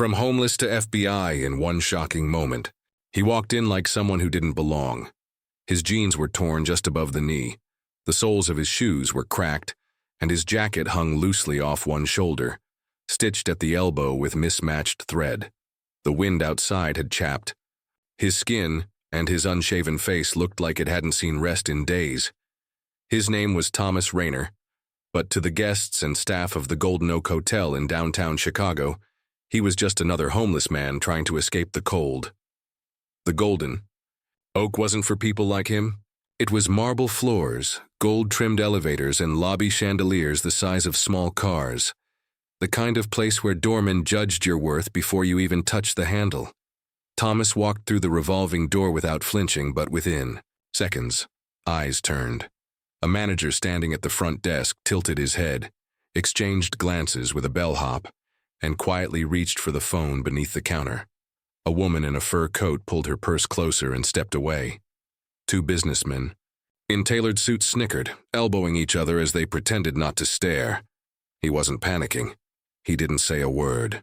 From homeless to FBI in one shocking moment. He walked in like someone who didn't belong. His jeans were torn just above the knee, the soles of his shoes were cracked, and his jacket hung loosely off one shoulder, stitched at the elbow with mismatched thread. The wind outside had chapped. His skin and his unshaven face looked like it hadn't seen rest in days. His name was Thomas Rainer, but to the guests and staff of the Golden Oak Hotel in downtown Chicago, he was just another homeless man trying to escape the cold. The Golden Oak wasn't for people like him. It was marble floors, gold-trimmed elevators, and lobby chandeliers the size of small cars. The kind of place where doormen judged your worth before you even touched the handle. Thomas walked through the revolving door without flinching, but within seconds, eyes turned. A manager standing at the front desk tilted his head, exchanged glances with a bellhop, and quietly reached for the phone beneath the counter. A woman in a fur coat pulled her purse closer and stepped away. Two businessmen in tailored suits snickered, elbowing each other as they pretended not to stare. He wasn't panicking. He didn't say a word.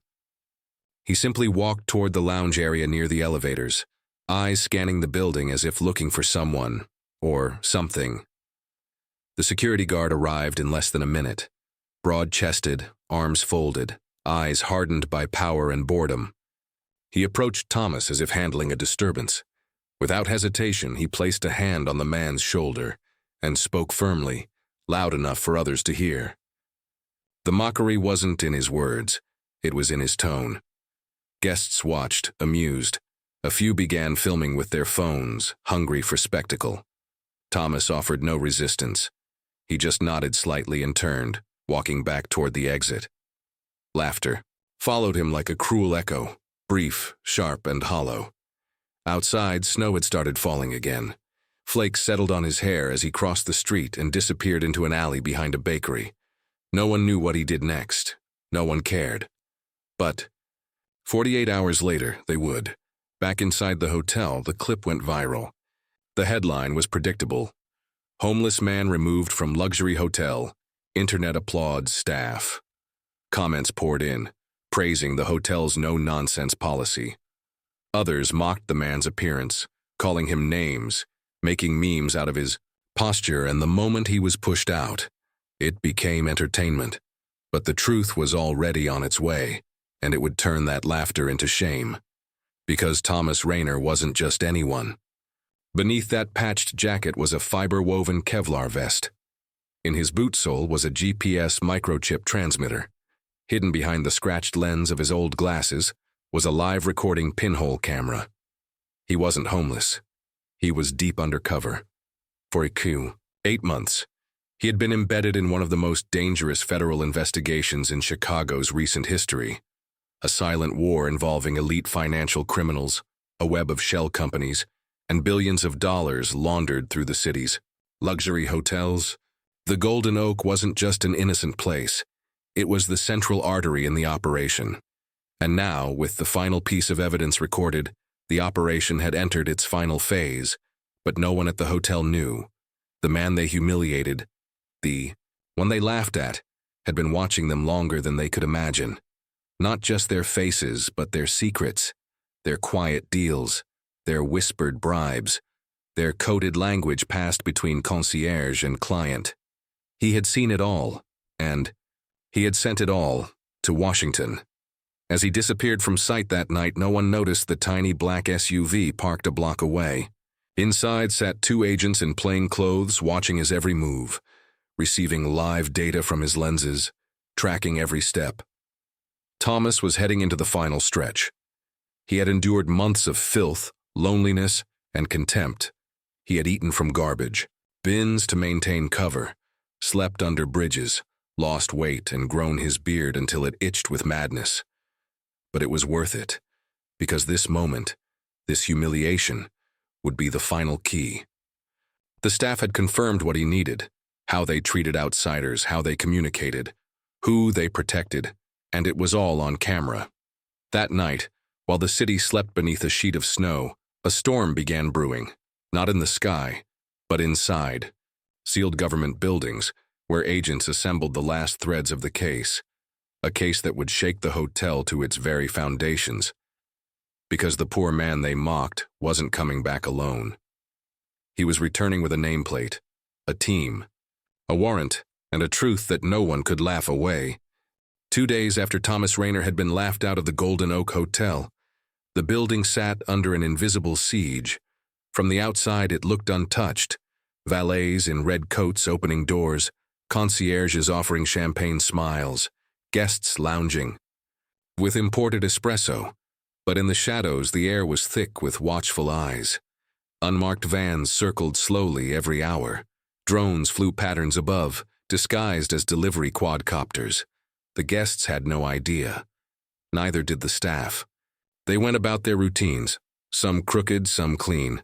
He simply walked toward the lounge area near the elevators, eyes scanning the building as if looking for someone or something. The security guard arrived in less than a minute, broad-chested, arms folded, eyes hardened by power and boredom. He approached Thomas as if handling a disturbance. Without hesitation, he placed a hand on the man's shoulder and spoke firmly, loud enough for others to hear. The mockery wasn't in his words, it was in his tone. Guests watched, amused. A few began filming with their phones, hungry for spectacle. Thomas offered no resistance. He just nodded slightly and turned, walking back toward the exit. Laughter followed him like a cruel echo, brief, sharp, and hollow. Outside, snow had started falling again. Flakes settled on his hair as he crossed the street and disappeared into an alley behind a bakery. No one knew what he did next. No one cared. But 48 hours later, they would. Back inside the hotel, the clip went viral. The headline was predictable. Homeless man removed from luxury hotel. Internet applauds staff. Comments poured in, praising the hotel's no-nonsense policy. Others mocked the man's appearance, calling him names, making memes out of his posture, and the moment he was pushed out, it became entertainment. But the truth was already on its way, and it would turn that laughter into shame. Because Thomas Rainer wasn't just anyone. Beneath that patched jacket was a fiber-woven Kevlar vest. In his boot sole was a GPS microchip transmitter. Hidden behind the scratched lens of his old glasses was a live recording pinhole camera. He wasn't homeless. He was deep undercover. For 8 months, he had been embedded in one of the most dangerous federal investigations in Chicago's recent history. A silent war involving elite financial criminals, a web of shell companies, and billions of dollars laundered through the city's luxury hotels. The Golden Oak wasn't just an innocent place. It was the central artery in the operation. And now, with the final piece of evidence recorded, the operation had entered its final phase, but no one at the hotel knew. The man they humiliated, the one they laughed at, had been watching them longer than they could imagine. Not just their faces, but their secrets, their quiet deals, their whispered bribes, their coded language passed between concierge and client. He had seen it all, and he had sent it all to Washington. As he disappeared from sight that night, no one noticed the tiny black SUV parked a block away. Inside sat 2 agents in plain clothes, watching his every move, receiving live data from his lenses, tracking every step. Thomas was heading into the final stretch. He had endured months of filth, loneliness, and contempt. He had eaten from garbage, bins to maintain cover, slept under bridges, lost weight, and grown his beard until it itched with madness. But it was worth it, because this moment, this humiliation, would be the final key. The staff had confirmed what he needed, how they treated outsiders, how they communicated, who they protected, and it was all on camera. That night, while the city slept beneath a sheet of snow, a storm began brewing, not in the sky, but inside, sealed government buildings, where agents assembled the last threads of the case. a case that would shake the hotel to its very foundations, because the poor man they mocked wasn't coming back alone. He was returning with a nameplate, a team, a warrant, and a truth that no one could laugh away. 2 days after Thomas Rainer had been laughed out of the Golden Oak Hotel, the building sat under an invisible siege. From the outside it looked untouched, valets in red coats opening doors, concierges offering champagne smiles, guests lounging with imported espresso. But in the shadows the air was thick with watchful eyes. Unmarked vans circled slowly every hour. Drones flew patterns above, disguised as delivery quadcopters. The guests had no idea. Neither did the staff. They went about their routines, some crooked, some clean,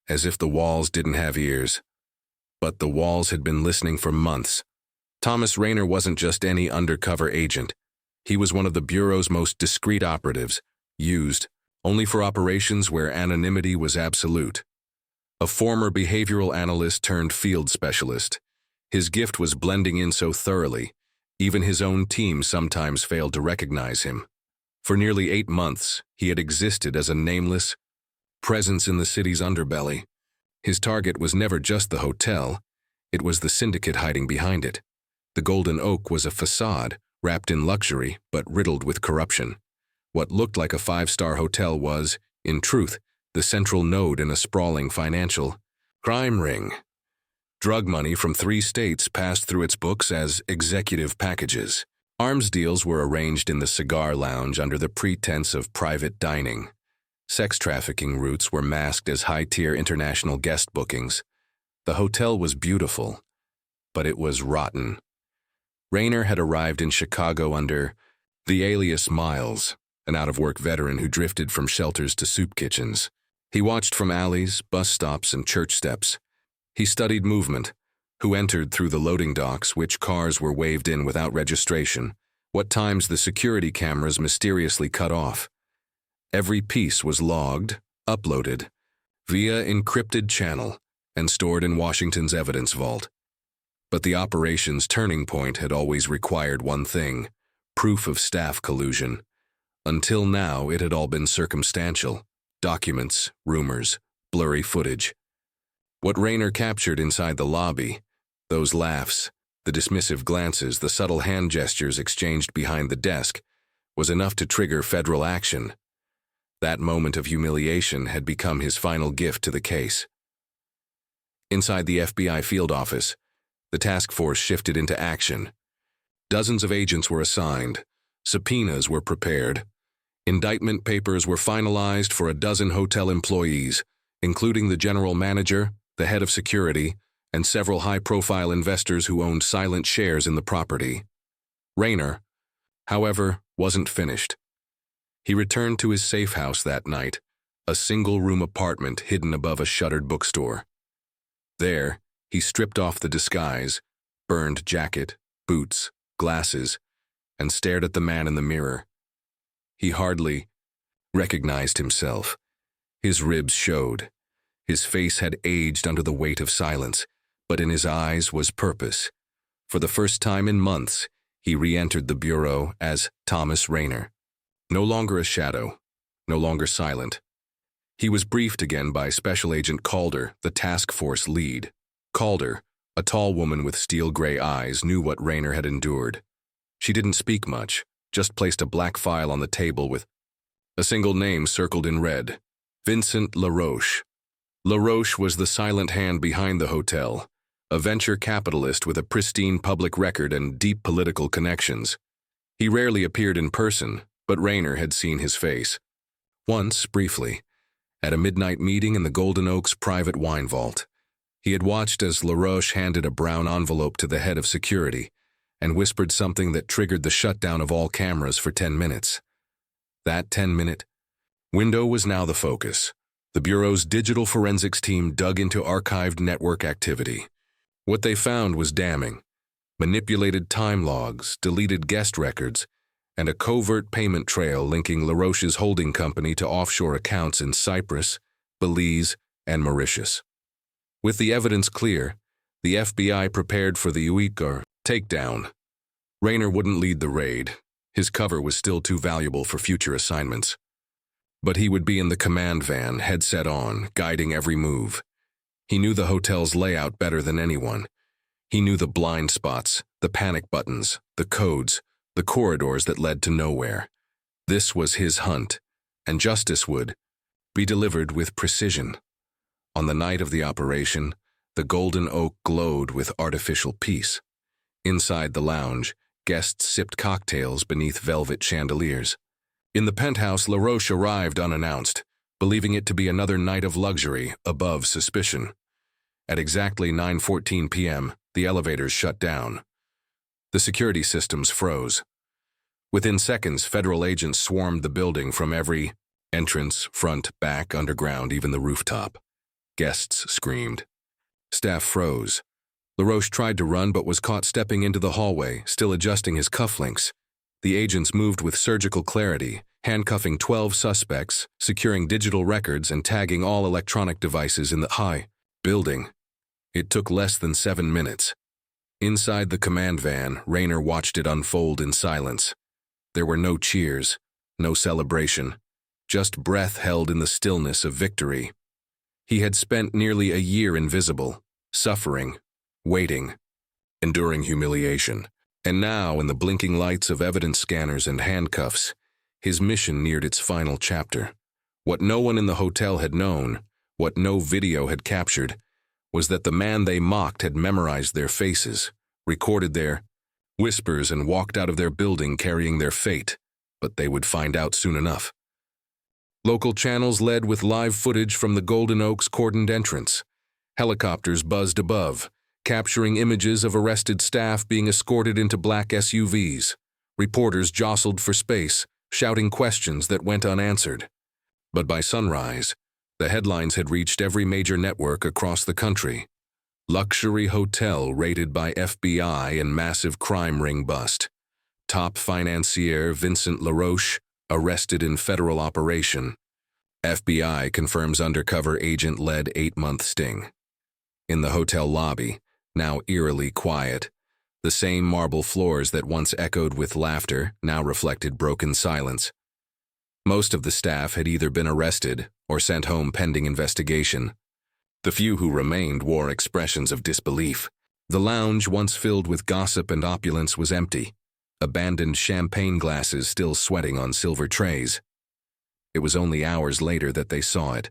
as if the walls didn't have ears. But the walls had been listening for months. Thomas Rainer wasn't just any undercover agent. He was one of the Bureau's most discreet operatives, used only for operations where anonymity was absolute. A former behavioral analyst turned field specialist. His gift was blending in so thoroughly, even his own team sometimes failed to recognize him. For nearly 8 months, he had existed as a nameless presence in the city's underbelly. His target was never just the hotel, it was the syndicate hiding behind it. The Golden Oak was a facade, wrapped in luxury, but riddled with corruption. What looked like a 5-star hotel was, in truth, the central node in a sprawling financial crime ring. Drug money from 3 states passed through its books as executive packages. Arms deals were arranged in the cigar lounge under the pretense of private dining. Sex trafficking routes were masked as high-tier international guest bookings. The hotel was beautiful, but it was rotten. Rainer had arrived in Chicago under the alias Miles, an out-of-work veteran who drifted from shelters to soup kitchens. He watched from alleys, bus stops, and church steps. He studied movement, who entered through the loading docks, which cars were waved in without registration, what times the security cameras mysteriously cut off. Every piece was logged, uploaded, via encrypted channel, and stored in Washington's evidence vault. But the operation's turning point had always required one thing: proof of staff collusion. Until now, it had all been circumstantial: documents, rumors, blurry footage. What Rainer captured inside the lobby, those laughs, the dismissive glances, the subtle hand gestures exchanged behind the desk, was enough to trigger federal action. That moment of humiliation had become his final gift to the case. Inside the FBI field office, the task force shifted into action. Dozens of agents were assigned. Subpoenas were prepared. Indictment papers were finalized for a dozen hotel employees, including the general manager, the head of security, and several high-profile investors who owned silent shares in the property. Rainer, however, wasn't finished. He returned to his safe house that night, a single-room apartment hidden above a shuttered bookstore. There, he stripped off the disguise, burned jacket, boots, glasses, and stared at the man in the mirror. He hardly recognized himself. His ribs showed. His face had aged under the weight of silence, but in his eyes was purpose. For the first time in months, he re-entered the Bureau as Thomas Rainer. No longer a shadow, no longer silent. He was briefed again by Special Agent Calder, the task force lead. Calder, a tall woman with steel-gray eyes, knew what Rainer had endured. She didn't speak much, just placed a black file on the table with a single name circled in red: Vincent LaRoche. LaRoche was the silent hand behind the hotel, a venture capitalist with a pristine public record and deep political connections. He rarely appeared in person, but Rainer had seen his face. Once, briefly, at a midnight meeting in the Golden Oak's private wine vault. He had watched as LaRoche handed a brown envelope to the head of security and whispered something that triggered the shutdown of all cameras for 10 minutes. That 10-minute window was now the focus. The Bureau's digital forensics team dug into archived network activity. What they found was damning: manipulated time logs, deleted guest records, and a covert payment trail linking LaRoche's holding company to offshore accounts in Cyprus, Belize, and Mauritius. With the evidence clear, the FBI prepared for the Uyghur takedown. Rainer wouldn't lead the raid. His cover was still too valuable for future assignments. But he would be in the command van, headset on, guiding every move. He knew the hotel's layout better than anyone. He knew the blind spots, the panic buttons, the codes, the corridors that led to nowhere. This was his hunt, and justice would be delivered with precision. On the night of the operation, the Golden Oak glowed with artificial peace. Inside the lounge, guests sipped cocktails beneath velvet chandeliers. In the penthouse, LaRoche arrived unannounced, believing it to be another night of luxury above suspicion. At exactly 9:14 p.m., the elevators shut down. The security systems froze. Within seconds, federal agents swarmed the building from every entrance, front, back, underground, even the rooftop. Guests screamed. Staff froze. LaRoche tried to run but was caught stepping into the hallway, still adjusting his cufflinks. The agents moved with surgical clarity, handcuffing 12 suspects, securing digital records, and tagging all electronic devices in the high building. It took less than 7 minutes. Inside the command van, Rayner watched it unfold in silence. There were no cheers, no celebration, just breath held in the stillness of victory. He had spent nearly a year invisible, suffering, waiting, enduring humiliation. And now, in the blinking lights of evidence scanners and handcuffs, his mission neared its final chapter. What no one in the hotel had known, what no video had captured, was that the man they mocked had memorized their faces, recorded their whispers, and walked out of their building carrying their fate. But they would find out soon enough. Local channels led with live footage from the Golden Oak's cordoned entrance. Helicopters buzzed above, capturing images of arrested staff being escorted into black SUVs. Reporters jostled for space, shouting questions that went unanswered. But by sunrise, the headlines had reached every major network across the country. Luxury hotel raided by FBI and massive crime ring bust. Top financier Vincent LaRoche arrested in federal operation. FBI confirms undercover agent led 8-month sting. In the hotel lobby, now eerily quiet, the same marble floors that once echoed with laughter now reflected broken silence. Most of the staff had either been arrested or sent home pending investigation. The few who remained wore expressions of disbelief. The lounge, once filled with gossip and opulence, was empty, abandoned champagne glasses still sweating on silver trays. It was only hours later that they saw it.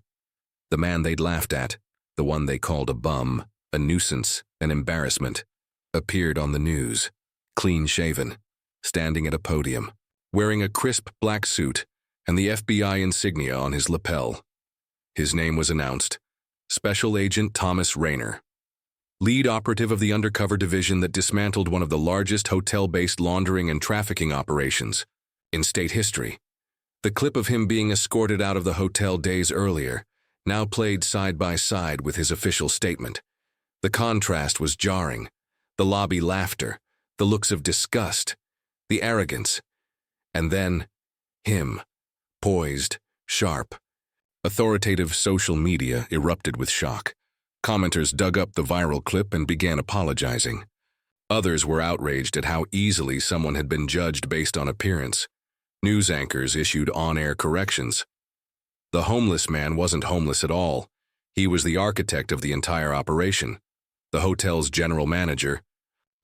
The man they'd laughed at, the one they called a bum, a nuisance, an embarrassment, appeared on the news, clean-shaven, standing at a podium, wearing a crisp black suit and the FBI insignia on his lapel. His name was announced: Special Agent Thomas Rayner, lead operative of the undercover division that dismantled one of the largest hotel-based laundering and trafficking operations in state history. The clip of him being escorted out of the hotel days earlier now played side by side with his official statement. The contrast was jarring. The lobby laughter, the looks of disgust, the arrogance, and then him, poised, sharp. Authoritative social media erupted with shock. Commenters dug up the viral clip and began apologizing. Others were outraged at how easily someone had been judged based on appearance. News anchors issued on-air corrections. The homeless man wasn't homeless at all. He was the architect of the entire operation. The hotel's general manager,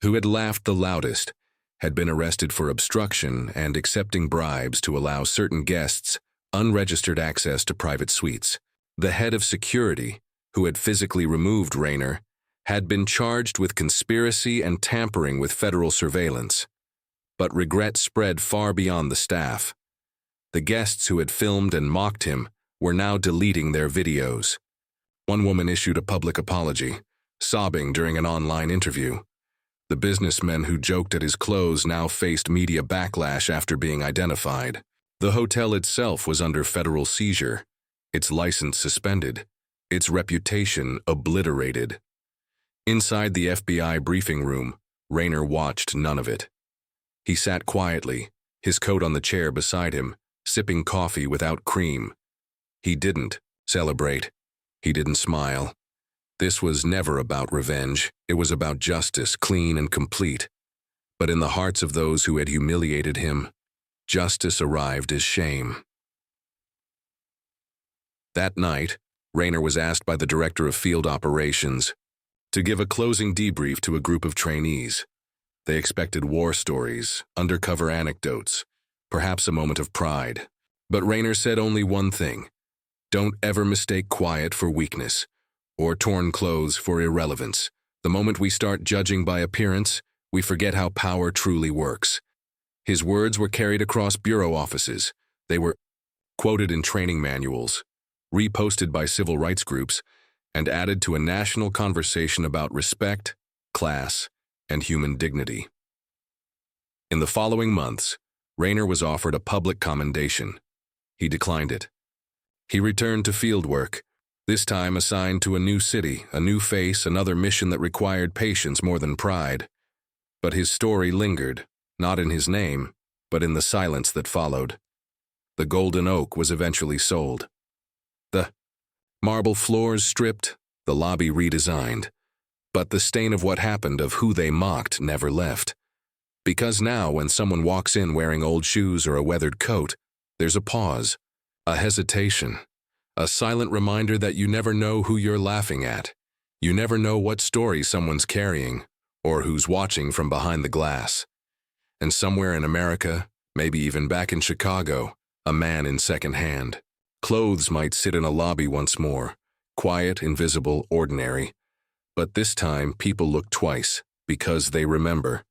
who had laughed the loudest, had been arrested for obstruction and accepting bribes to allow certain guests unregistered access to private suites. The head of security, who had physically removed Rayner, had been charged with conspiracy and tampering with federal surveillance. But regret spread far beyond the staff. The guests who had filmed and mocked him were now deleting their videos. One woman issued a public apology, sobbing during an online interview. The businessmen who joked at his clothes now faced media backlash after being identified. The hotel itself was under federal seizure, its license suspended, its reputation obliterated. Inside the FBI briefing room, Rayner watched none of it. He sat quietly, his coat on the chair beside him, sipping coffee without cream. He didn't celebrate. He didn't smile. This was never about revenge. It was about justice, clean and complete. But in the hearts of those who had humiliated him, Justice arrived as shame. That night, Rayner was asked by the director of field operations to give a closing debrief to a group of trainees. They expected war stories, undercover anecdotes, perhaps a moment of pride. But Rayner said only one thing: don't ever mistake quiet for weakness, or torn clothes for irrelevance. The moment we start judging by appearance, we forget how power truly works. His words were carried across bureau offices. They were quoted in training manuals, reposted by civil rights groups, and added to a national conversation about respect, class, and human dignity. In the following months, Rayner was offered a public commendation. He declined it. He returned to field work, this time assigned to a new city, a new face, another mission that required patience more than pride. But his story lingered, not in his name, but in the silence that followed. The Golden Oak was eventually sold. The marble floors stripped, the lobby redesigned. But the stain of what happened, of who they mocked, never left. Because now, when someone walks in wearing old shoes or a weathered coat, there's a pause, a hesitation, a silent reminder that you never know who you're laughing at. You never know what story someone's carrying, or who's watching from behind the glass. And somewhere in America, maybe even back in Chicago, a man in second hand. Clothes might sit in a lobby once more, quiet, invisible, ordinary. But this time, people look twice, because they remember.